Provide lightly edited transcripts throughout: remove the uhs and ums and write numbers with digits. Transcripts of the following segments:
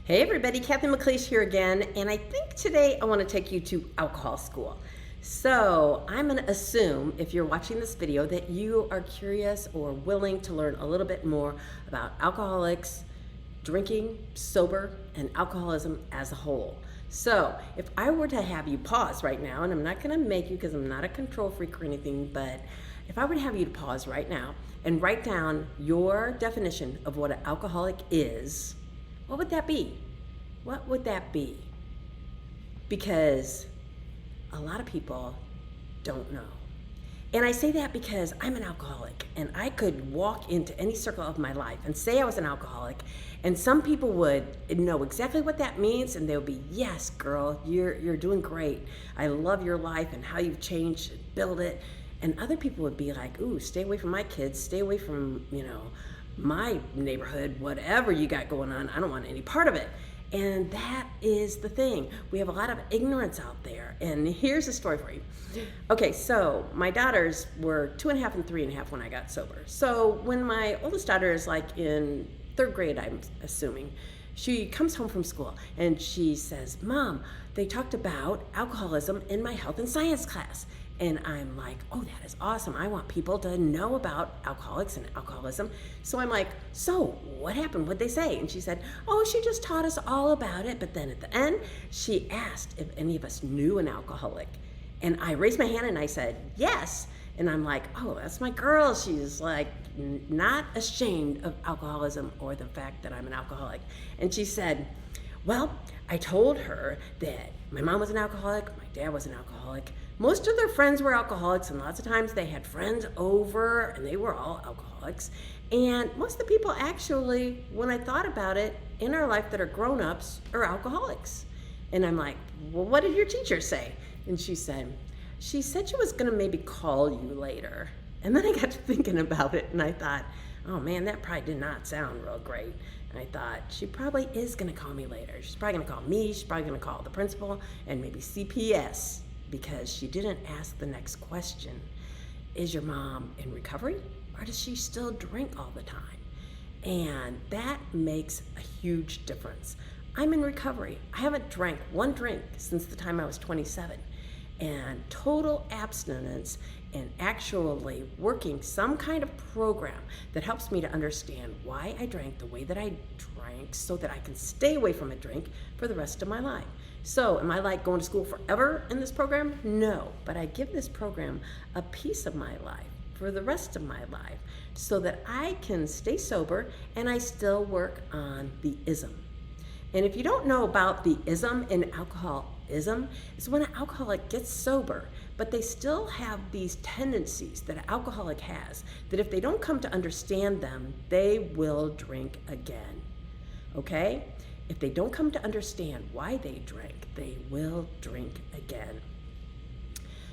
Hey everybody, Cathy McLeish here again, and I think today I want to take you to alcohol school. So I'm going to assume, if you're watching this video, that you are curious or willing to learn a little bit more about alcoholics, drinking, sober, and alcoholism as a whole. So if I were to have you pause right now, and I'm not going to make you because I'm not a control freak or anything, but if I were to have you to pause right now and write down your definition of what an alcoholic is, what would that be? What would that be? Because a lot of people don't know. And I say that because I'm an alcoholic, and I could walk into any circle of my life and say I was an alcoholic, and some people would know exactly what that means, and they'll be, yes, girl, you're doing great. I love your life and how you've changed, build it. And other people would be like, ooh, stay away from my kids, stay away from, my neighborhood, whatever you got going on, I don't want any part of it. And that is the thing. We have a lot of ignorance out there. And here's a story for you. Okay, so my daughters were 2.5 and 3.5 when I got sober. So when my oldest daughter is like in 3rd grade, I'm assuming, she comes home from school and she says, Mom, they talked about alcoholism in my health and science class. And I'm like, oh, that is awesome. I want people to know about alcoholics and alcoholism. So I'm like, so what happened? What'd they say? And she said, oh, she just taught us all about it. But then at the end, she asked if any of us knew an alcoholic. And I raised my hand and I said, yes. And I'm like, oh, that's my girl. She's like not ashamed of alcoholism or the fact that I'm an alcoholic. And she said, well, I told her that my mom was an alcoholic, my dad was an alcoholic. Most of their friends were alcoholics, and lots of times they had friends over and they were all alcoholics. And most of the people actually, when I thought about it, in our life that are grown-ups are alcoholics. And I'm like, well, what did your teacher say? And she said she was gonna maybe call you later. And then I got to thinking about it and I thought, oh man, that probably did not sound real great. And I thought, she probably is gonna call me later. She's probably gonna call me, she's probably gonna call the principal and maybe CPS, because she didn't ask the next question. Is your mom in recovery, or does she still drink all the time? And that makes a huge difference. I'm in recovery. I haven't drank one drink since the time I was 27. And total abstinence and actually working some kind of program that helps me to understand why I drank the way that I drank so that I can stay away from a drink for the rest of my life. So am I like going to school forever in this program? No, but I give this program a piece of my life for the rest of my life so that I can stay sober and I still work on the ism. And if you don't know about the ism in alcoholism, it's when an alcoholic gets sober, but they still have these tendencies that an alcoholic has, that if they don't come to understand them, they will drink again, okay? If they don't come to understand why they drank, they will drink again.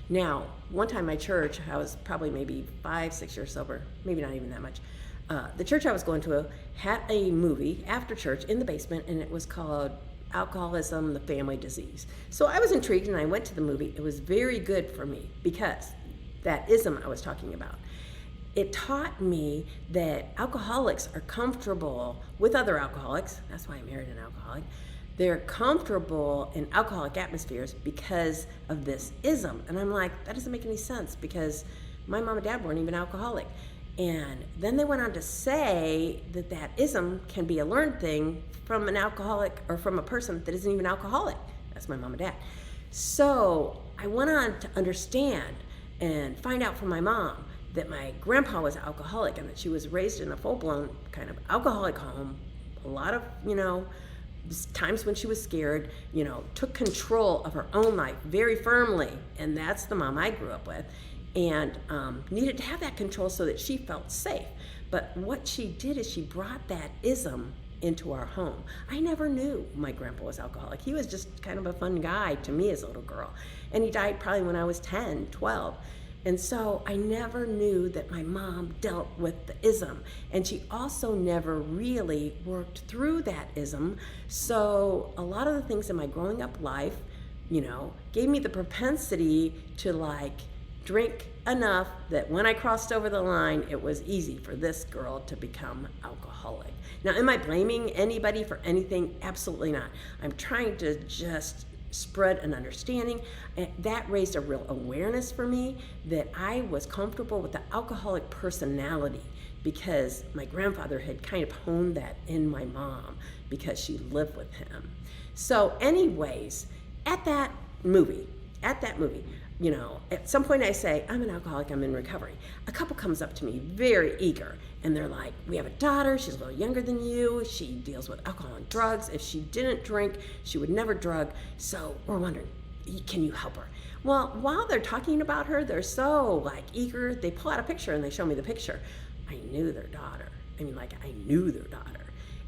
Now, one time my church, I was probably maybe 5-6 years sober, maybe not even that much. The church I was going to had a movie after church in the basement, and it was called Alcoholism, the Family Disease. So I was intrigued and I went to the movie. It was very good for me because that ism I was talking about. It taught me that alcoholics are comfortable with other alcoholics. That's why I married an alcoholic. They're comfortable in alcoholic atmospheres because of this ism. And I'm like, that doesn't make any sense because my mom and dad weren't even alcoholic. And then they went on to say that that ism can be a learned thing from an alcoholic or from a person that isn't even alcoholic. That's my mom and dad. So I went on to understand and find out from my mom that my grandpa was alcoholic and that she was raised in a full-blown kind of alcoholic home. A lot of, times when she was scared, took control of her own life very firmly. And that's the mom I grew up with. And needed to have that control so that she felt safe. But what she did is she brought that ism into our home. I never knew my grandpa was alcoholic. He was just kind of a fun guy to me as a little girl. And he died probably when I was 10, 12. And so I never knew that my mom dealt with the ism. And she also never really worked through that ism. So a lot of the things in my growing up life, gave me the propensity to drink enough that when I crossed over the line, it was easy for this girl to become alcoholic. Now, am I blaming anybody for anything? Absolutely not. I'm trying to just spread an understanding. And that raised a real awareness for me that I was comfortable with the alcoholic personality because my grandfather had kind of honed that in my mom because she lived with him. So anyways, at that movie, you know, at some point I say, I'm an alcoholic, I'm in recovery. A couple comes up to me very eager and they're like, we have a daughter, she's a little younger than you, she deals with alcohol and drugs. If she didn't drink, she would never drug. So we're wondering, can you help her? Well, while they're talking about her, they're so like eager, they pull out a picture and they show me the picture. I knew their daughter. I mean, like I knew their daughter.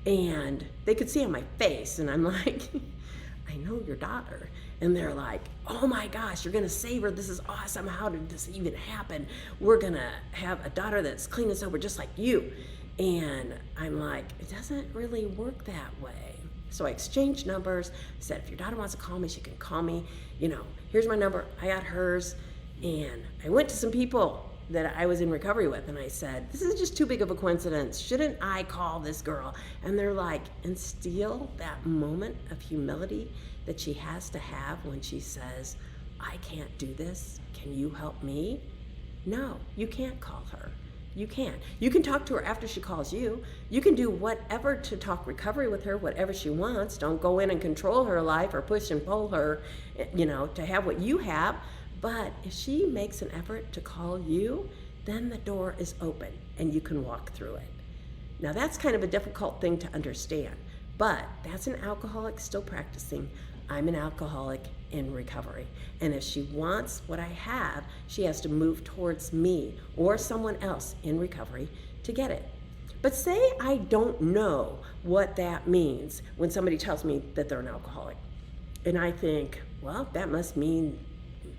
And they could see on my face and I'm like, I know your daughter. And they're like, oh my gosh, you're gonna save her. This is awesome. How did this even happen? We're gonna have a daughter that's clean and sober just like you. And I'm like, it doesn't really work that way. So I exchanged numbers, said, if your daughter wants to call me, she can call me. You know, here's my number, I got hers. And I went to some people that I was in recovery with and I said, this is just too big of a coincidence. Shouldn't I call this girl? And they're like, and steal that moment of humility that she has to have when she says, I can't do this, can you help me? No, you can't call her. You can't. You can talk to her after she calls you. You can do whatever to talk recovery with her, whatever she wants. Don't go in and control her life or push and pull her, you know, to have what you have. But if she makes an effort to call you, then the door is open and you can walk through it. Now that's kind of a difficult thing to understand, but that's an alcoholic still practicing. I'm an alcoholic in recovery. And if she wants what I have, she has to move towards me or someone else in recovery to get it. But say I don't know what that means when somebody tells me that they're an alcoholic. And I think, well, that must mean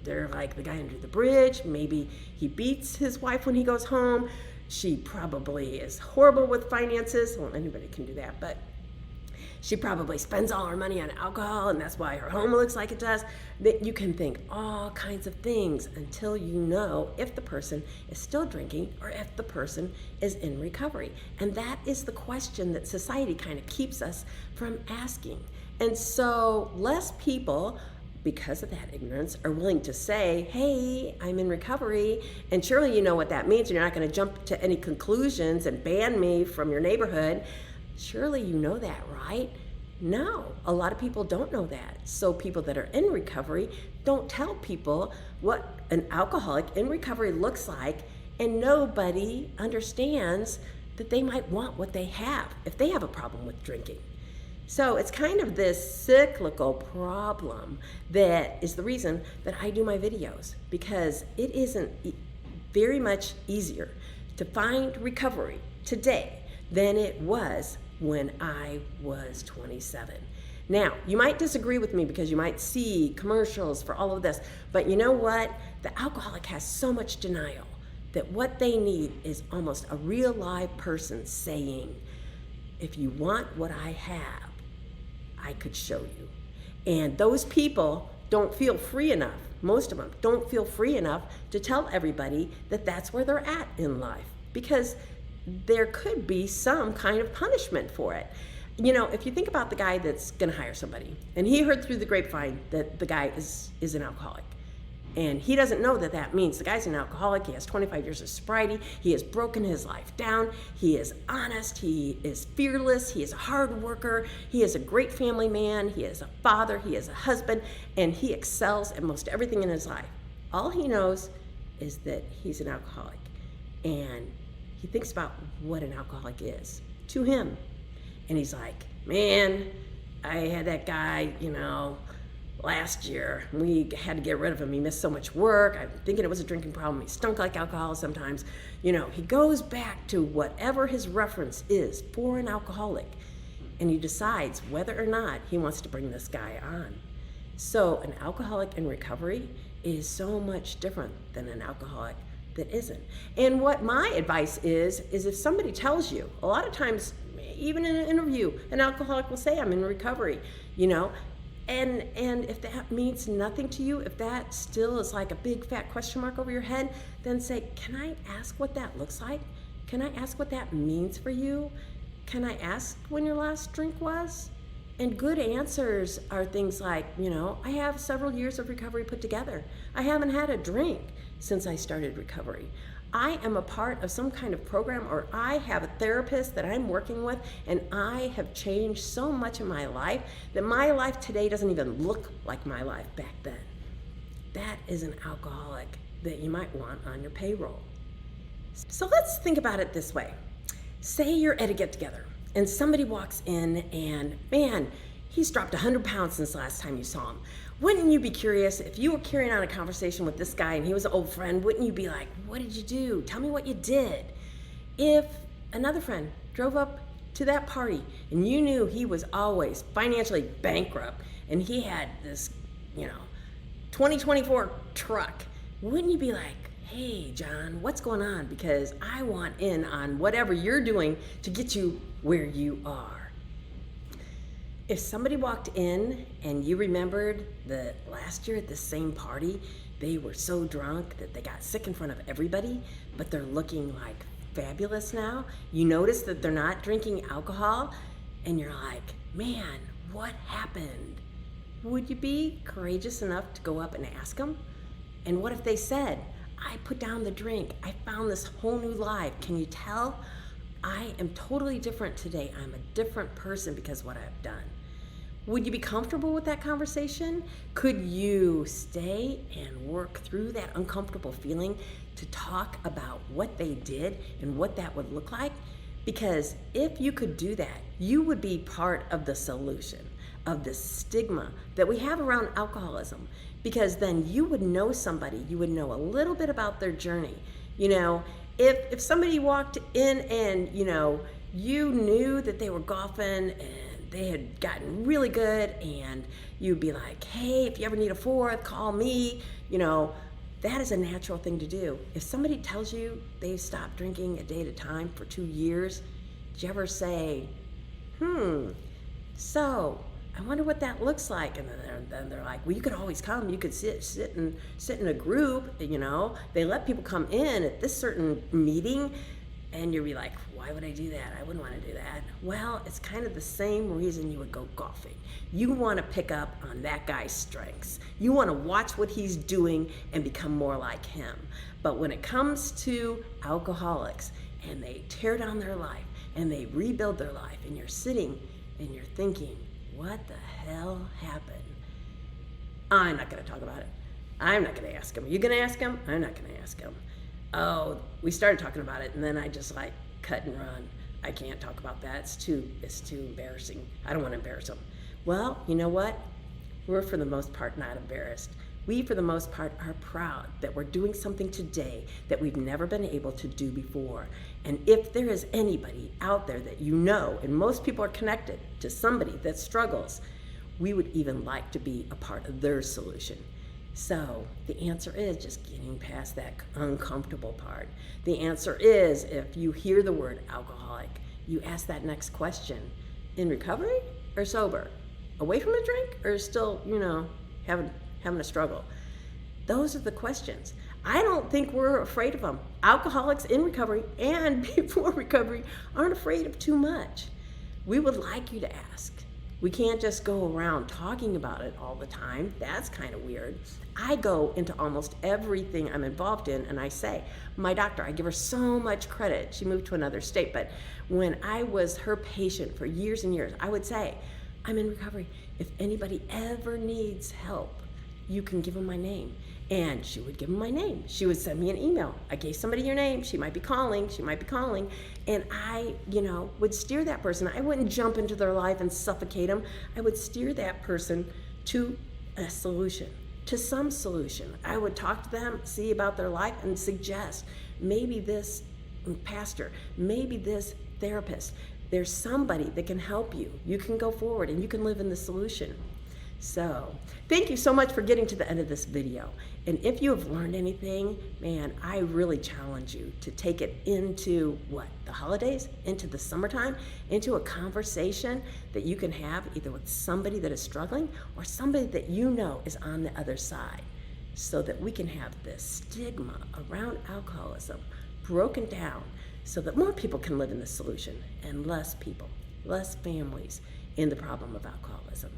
they're like the guy under the bridge. Maybe he beats his wife when he goes home. She probably is horrible with finances. Well, anybody can do that, but she probably spends all her money on alcohol and that's why her home looks like it does. That you can think all kinds of things until you know if the person is still drinking or if the person is in recovery. And that is the question that society kind of keeps us from asking. And so less people, because of that ignorance, are willing to say, hey, I'm in recovery, and surely you know what that means. You're not going to jump to any conclusions and ban me from your neighborhood. Surely you know that, right? No, a lot of people don't know that. So people that are in recovery don't tell people what an alcoholic in recovery looks like, and nobody understands that they might want what they have if they have a problem with drinking. So it's kind of this cyclical problem that is the reason that I do my videos, because it isn't very much easier to find recovery today than it was when I was 27. Now, you might disagree with me because you might see commercials for all of this, but you know what? The alcoholic has so much denial that what they need is almost a real live person saying, if you want what I have, I could show you. And those people don't feel free enough, most of them don't feel free enough to tell everybody that that's where they're at in life, because there could be some kind of punishment for it. You know, if you think about the guy that's gonna hire somebody and he heard through the grapevine that the guy is an alcoholic, and he doesn't know that that means the guy's an alcoholic, he has 25 years of sobriety, he has broken his life down, he is honest, he is fearless, he is a hard worker, he is a great family man, he is a father, he is a husband, and he excels at most everything in his life. All he knows is that he's an alcoholic, and he thinks about what an alcoholic is to him. And he's like, man, I had that guy, you know, last year. We had to get rid of him. He missed so much work. I'm thinking it was a drinking problem. He stunk like alcohol sometimes. You know, he goes back to whatever his reference is for an alcoholic, and he decides whether or not he wants to bring this guy on. So an alcoholic in recovery is so much different than an alcoholic that isn't. And what my advice is if somebody tells you, a lot of times, even in an interview, an alcoholic will say, I'm in recovery, you know, And if that means nothing to you, if that still is like a big fat question mark over your head, then say, can I ask what that looks like? Can I ask what that means for you? Can I ask when your last drink was? And good answers are things like, I have several years of recovery put together. I haven't had a drink since I started recovery. I am a part of some kind of program, or I have a therapist that I'm working with, and I have changed so much in my life that my life today doesn't even look like my life back then. That is an alcoholic that you might want on your payroll. So let's think about it this way. Say you're at a get-together and somebody walks in and, man, he's dropped 100 pounds since the last time you saw him. Wouldn't you be curious if you were carrying on a conversation with this guy and he was an old friend? Wouldn't you be like, what did you do? Tell me what you did. If another friend drove up to that party and you knew he was always financially bankrupt and he had this, 2024 truck, wouldn't you be like, hey, John, what's going on? Because I want in on whatever you're doing to get you where you are. If somebody walked in and you remembered that last year at the same party, they were so drunk that they got sick in front of everybody, but they're looking like fabulous now, you notice that they're not drinking alcohol, and you're like, man, what happened? Would you be courageous enough to go up and ask them? And what if they said, I put down the drink, I found this whole new life. Can you tell? I am totally different today. I'm a different person because of what I've done. Would you be comfortable with that conversation? Could you stay and work through that uncomfortable feeling to talk about what they did and what that would look like? Because if you could do that, you would be part of the solution of the stigma that we have around alcoholism. Because then you would know somebody, you would know a little bit about their journey. If somebody walked in and, you knew that they were golfing and they had gotten really good, and you'd be like, hey, if you ever need a fourth, call me. That is a natural thing to do. If somebody tells you they've stopped drinking a day at a time for 2 years, did you ever say, so I wonder what that looks like? And then they're like, well, you could always come. You could sit in a group. They let people come in at this certain meeting, and you'd be like, why would I do that? I wouldn't want to do that. Well, it's kind of the same reason you would go golfing. You want to pick up on that guy's strengths. You want to watch what he's doing and become more like him. But when it comes to alcoholics and they tear down their life and they rebuild their life, and you're sitting and you're thinking, what the hell happened? I'm not going to talk about it. I'm not going to ask him. Are you going to ask him? I'm not going to ask him. Oh, we started talking about it, and then I just cut and run. I can't talk about that. It's too embarrassing. I don't want to embarrass him. Well, you know what? We're for the most part not embarrassed. We, for the most part, are proud that we're doing something today that we've never been able to do before. And if there is anybody out there that and most people are connected to somebody that struggles, we would even like to be a part of their solution. So the answer is just getting past that uncomfortable part. The answer is, if you hear the word alcoholic, you ask that next question: in recovery or sober? Away from a drink or still, having a struggle? Those are the questions. I don't think we're afraid of them. Alcoholics in recovery and before recovery aren't afraid of too much. We would like you to ask. We can't just go around talking about it all the time. That's kind of weird. I go into almost everything I'm involved in, and I say, my doctor, I give her so much credit. She moved to another state, but when I was her patient for years and years, I would say, I'm in recovery. If anybody ever needs help, you can give them my name. And she would give them my name. She would send me an email. I gave somebody your name. She might be calling. And I, would steer that person. I wouldn't jump into their life and suffocate them. I would steer that person to a solution, to some solution. I would talk to them, see about their life, and suggest maybe this pastor, maybe this therapist. There's somebody that can help you. You can go forward and you can live in the solution. So, thank you so much for getting to the end of this video. And if you have learned anything, man, I really challenge you to take it into the holidays, into the summertime, into a conversation that you can have either with somebody that is struggling or somebody that you know is on the other side, so that we can have this stigma around alcoholism broken down so that more people can live in the solution and less people, less families in the problem of alcoholism.